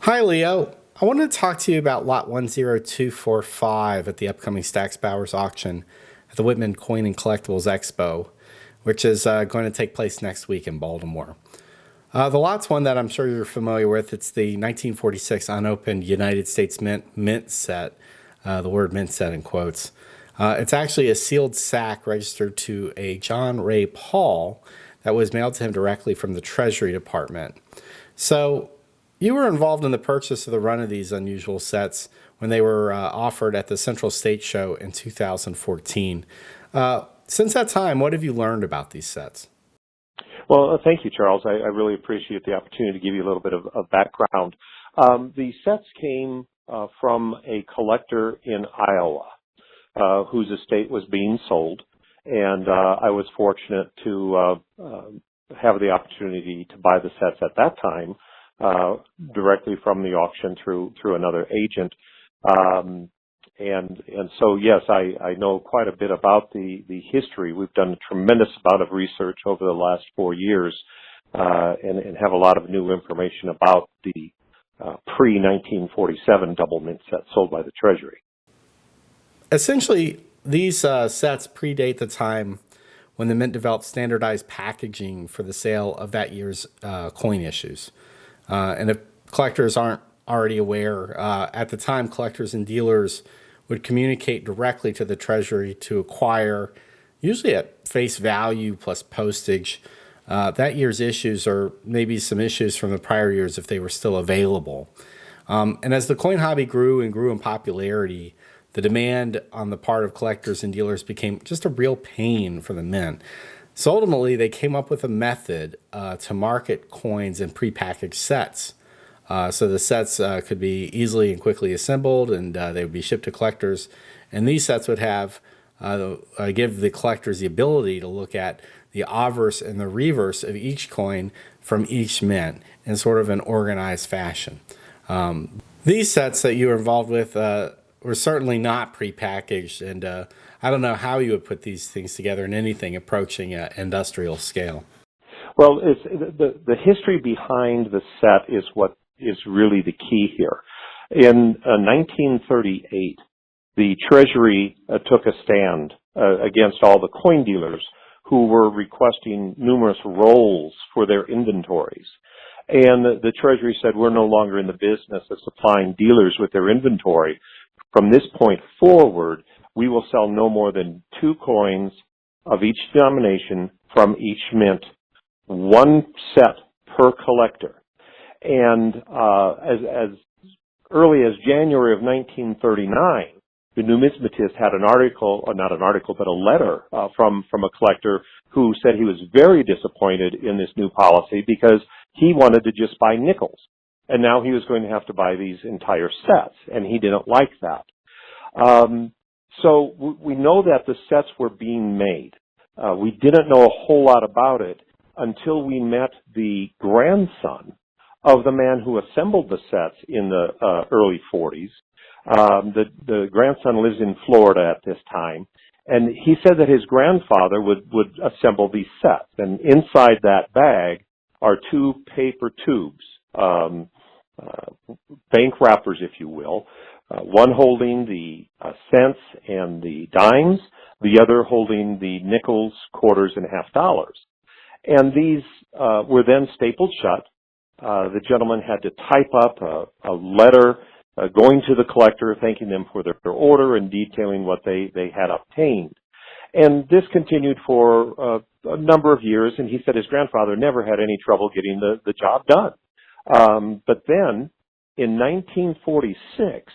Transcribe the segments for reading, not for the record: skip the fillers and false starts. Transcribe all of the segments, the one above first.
Hi, Leo. I wanted to talk to you about Lot 10245 at the upcoming Stax Bowers auction at the Whitman Coin and Collectibles Expo, which is going to take place next week in Baltimore. The lot's one that I'm sure you're familiar with. It's the 1946 unopened United States Mint set, the word mint set in quotes. It's actually a sealed sack registered to a John Ray Paul that was mailed to him directly from the Treasury Department. So you were involved in the purchase of the run of these unusual sets when they were offered at the Central State Show in 2014. Since that time, what have you learned about these sets? Well, thank you, Charles. I really appreciate the opportunity to give you a little bit of background. The sets came from a collector in Iowa whose estate was being sold, and I was fortunate to have the opportunity to buy the sets at that time directly from the auction through another agent. And so, yes, I know quite a bit about the history. We've done a tremendous amount of research over the last 4 years and have a lot of new information about the pre-1947 double mint set sold by the Treasury. Essentially, these sets predate the time when the Mint developed standardized packaging for the sale of that year's coin issues. And if collectors aren't already aware, at the time, collectors and dealers would communicate directly to the Treasury to acquire, usually at face value plus postage, that year's issues or maybe some issues from the prior years if they were still available. And as the coin hobby grew and grew in popularity, the demand on the part of collectors and dealers became just a real pain for the Mint. So ultimately, they came up with a method to market coins in prepackaged sets. So the sets could be easily and quickly assembled, and they would be shipped to collectors. And these sets would have give the collectors the ability to look at the obverse and the reverse of each coin from each mint in sort of an organized fashion. These sets that you were involved with were certainly not prepackaged, and I don't know how you would put these things together in anything approaching an industrial scale. Well, it's, the history behind the set is what is really the key here. In 1938, the Treasury took a stand against all the coin dealers who were requesting numerous rolls for their inventories. And the Treasury said, we're no longer in the business of supplying dealers with their inventory. From this point forward, we will sell no more than 2 coins of each denomination from each mint, 1 set per collector. And as early as January of 1939, the numismatist had an article, or not an article, but a letter from a collector who said he was very disappointed in this new policy because he wanted to just buy nickels. And now he was going to have to buy these entire sets, and he didn't like that. So we know that the sets were being made. We didn't know a whole lot about it until we met the grandson of the man who assembled the sets in the early 40s. The grandson lives in Florida at this time, and he said that his grandfather would assemble these sets, and inside that bag are 2 paper tubes, bank wrappers, if you will, one holding the cents and the dimes, the other holding the nickels, quarters, and half dollars. And these were then stapled shut. The gentleman had to type up a letter going to the collector, thanking them for their order and detailing what they had obtained. And this continued for a number of years, and he said his grandfather never had any trouble getting the job done. But then, in 1946,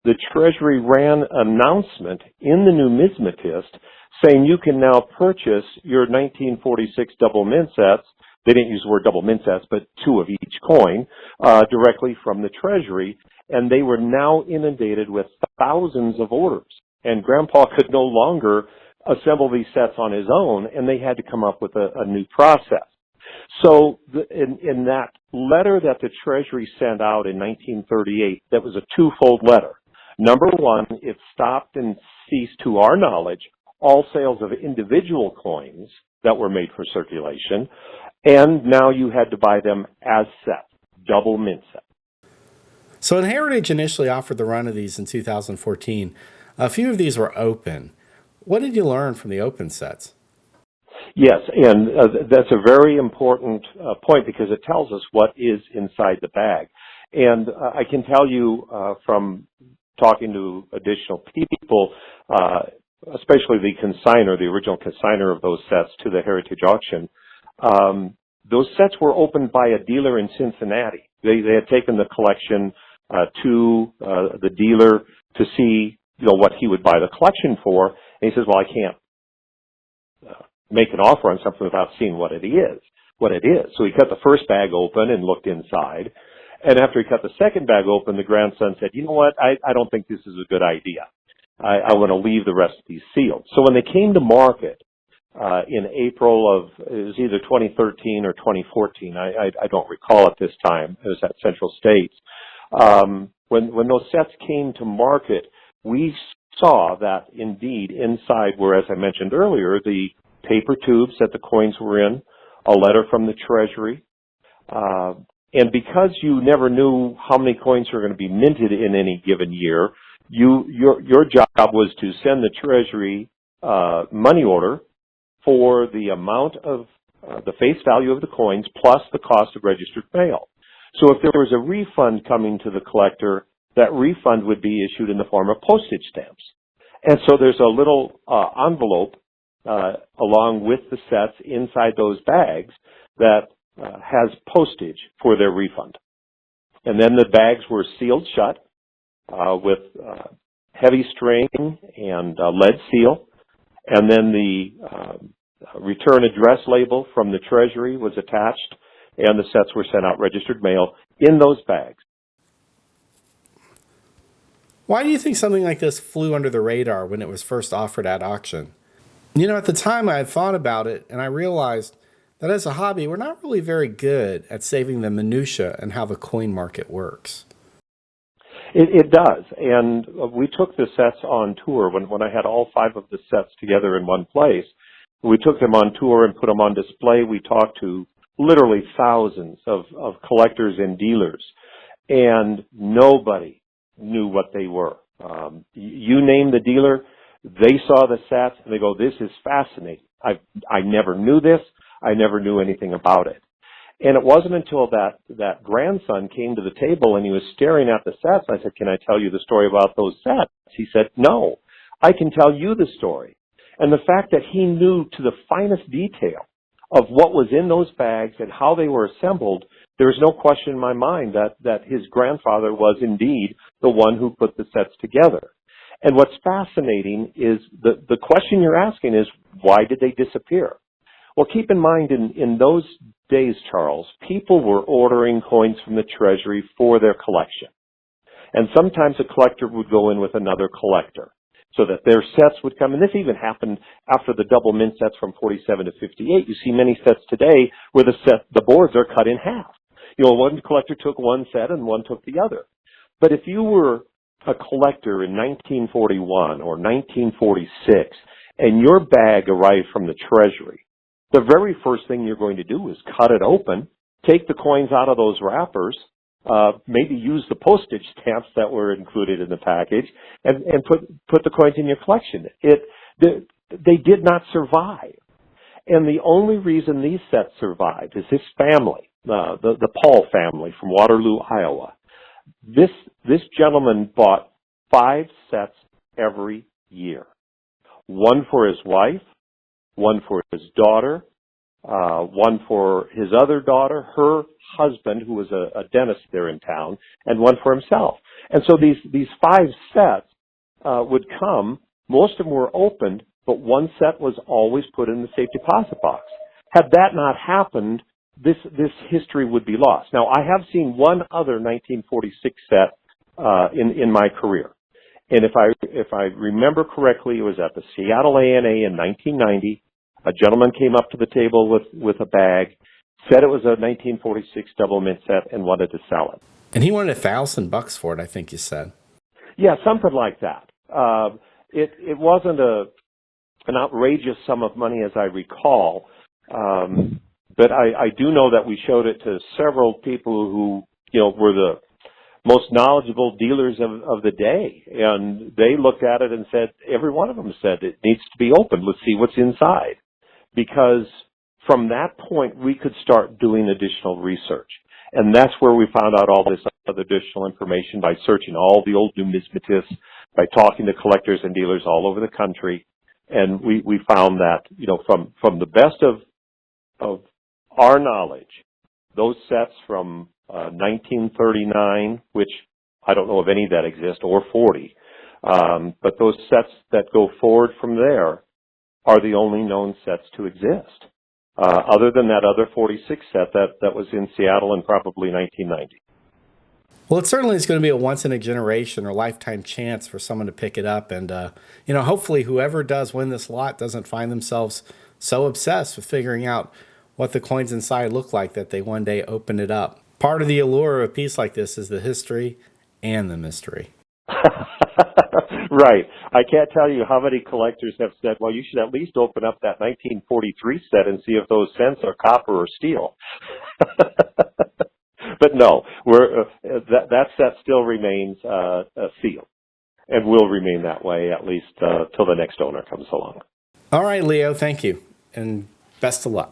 the Treasury ran an announcement in the Numismatist saying you can now purchase your 1946 double mint sets. They didn't use the word double mint sets, but 2 of each coin, directly from the Treasury. And they were now inundated with thousands of orders. And Grandpa could no longer assemble these sets on his own, and they had to come up with a new process. So in that letter that the Treasury sent out in 1938, that was a twofold letter. Number one, it stopped and ceased, to our knowledge, all sales of individual coins that were made for circulation, and now you had to buy them as sets, double mint sets. So when Heritage initially offered the run of these in 2014, a few of these were open. What did you learn from the open sets? Yes, and that's a very important point because it tells us what is inside the bag. And I can tell you from talking to additional people, especially the consignor, the original consignor of those sets to the Heritage auction, those sets were opened by a dealer in Cincinnati. They had taken the collection to the dealer to see, what he would buy the collection for, and he says, "Well, I can't make an offer on something without seeing what it is. So he cut the first bag open and looked inside. And after he cut the second bag open, the grandson said, "You know what? I don't think this is a good idea. I want to leave the rest of these sealed." So when they came to market in April of, it was either 2013 or 2014, I don't recall at this time, it was at Central States. When those sets came to market, we saw that indeed inside were, as I mentioned earlier, the paper tubes that the coins were in, a letter from the Treasury, and because you never knew how many coins were going to be minted in any given year, your job was to send the Treasury money order for the amount of the face value of the coins plus the cost of registered mail. So if there was a refund coming to the collector, that refund would be issued in the form of postage stamps. And so there's a little envelope along with the sets inside those bags that has postage for their refund. And then the bags were sealed shut with heavy string and lead seal. And then the return address label from the Treasury was attached, and the sets were sent out registered mail in those bags. Why do you think something like this flew under the radar when it was first offered at auction? At the time I had thought about it, and I realized that as a hobby, we're not really very good at saving the minutia and how the coin market works. It does, and we took the sets on tour when I had all 5 of the sets together in one place. We took them on tour and put them on display. We talked to literally thousands of collectors and dealers, and nobody knew what they were. You name the dealer, they saw the sets and they go, "This is fascinating. I never knew this. I never knew anything about it." And it wasn't until that grandson came to the table and he was staring at the sets. I said, "Can I tell you the story about those sets?" He said, "No, I can tell you the story." And the fact that he knew to the finest detail of what was in those bags and how they were assembled, there was no question in my mind that his grandfather was indeed the one who put the sets together. And what's fascinating is the question you're asking is, why did they disappear? Well, keep in mind, in those days, Charles, people were ordering coins from the Treasury for their collection. And sometimes a collector would go in with another collector so that their sets would come. And this even happened after the double mint sets from 47 to 58. You see many sets today where the boards are cut in half. One collector took one set and one took the other. But if you were a collector in 1941 or 1946 and your bag arrived from the Treasury, the very first thing you're going to do is cut it open, take the coins out of those wrappers, maybe use the postage stamps that were included in the package, and put the coins in your collection. They did not survive. And the only reason these sets survived is this family, the Paul family from Waterloo, Iowa. This gentleman bought 5 sets every year. One for his wife, one for his daughter, one for his other daughter, her husband, who was a dentist there in town, and one for himself. And so these 5 sets would come. Most of them were opened, but one set was always put in the safe deposit box. Had that not happened, this history would be lost. Now, I have seen one other 1946 set in my career. And if I remember correctly, it was at the Seattle ANA in 1990. A gentleman came up to the table with a bag, said it was a 1946 double mint set, and wanted to sell it. And he wanted $1,000 for it, I think you said. Yeah, something like that. It wasn't an outrageous sum of money, as I recall, but I do know that we showed it to several people who were most knowledgeable dealers of the day. And they looked at it and said, every one of them said, it needs to be opened. Let's see what's inside. Because from that point, we could start doing additional research. And that's where we found out all this other additional information by searching all the old numismatists, by talking to collectors and dealers all over the country. And we found that, from the best of our knowledge, those sets from 1939, which I don't know of any that exist, or 40, but those sets that go forward from there are the only known sets to exist. Other than that other 46 set that was in Seattle in probably 1990. Well, it certainly is going to be a once in a generation or lifetime chance for someone to pick it up. And, hopefully whoever does win this lot doesn't find themselves so obsessed with figuring out what the coins inside look like that they one day open it up. Part of the allure of a piece like this is the history and the mystery. Right. I can't tell you how many collectors have said, well, you should at least open up that 1943 set and see if those cents are copper or steel. But no, that set still remains sealed and will remain that way at least till the next owner comes along. All right, Leo, thank you, and best of luck.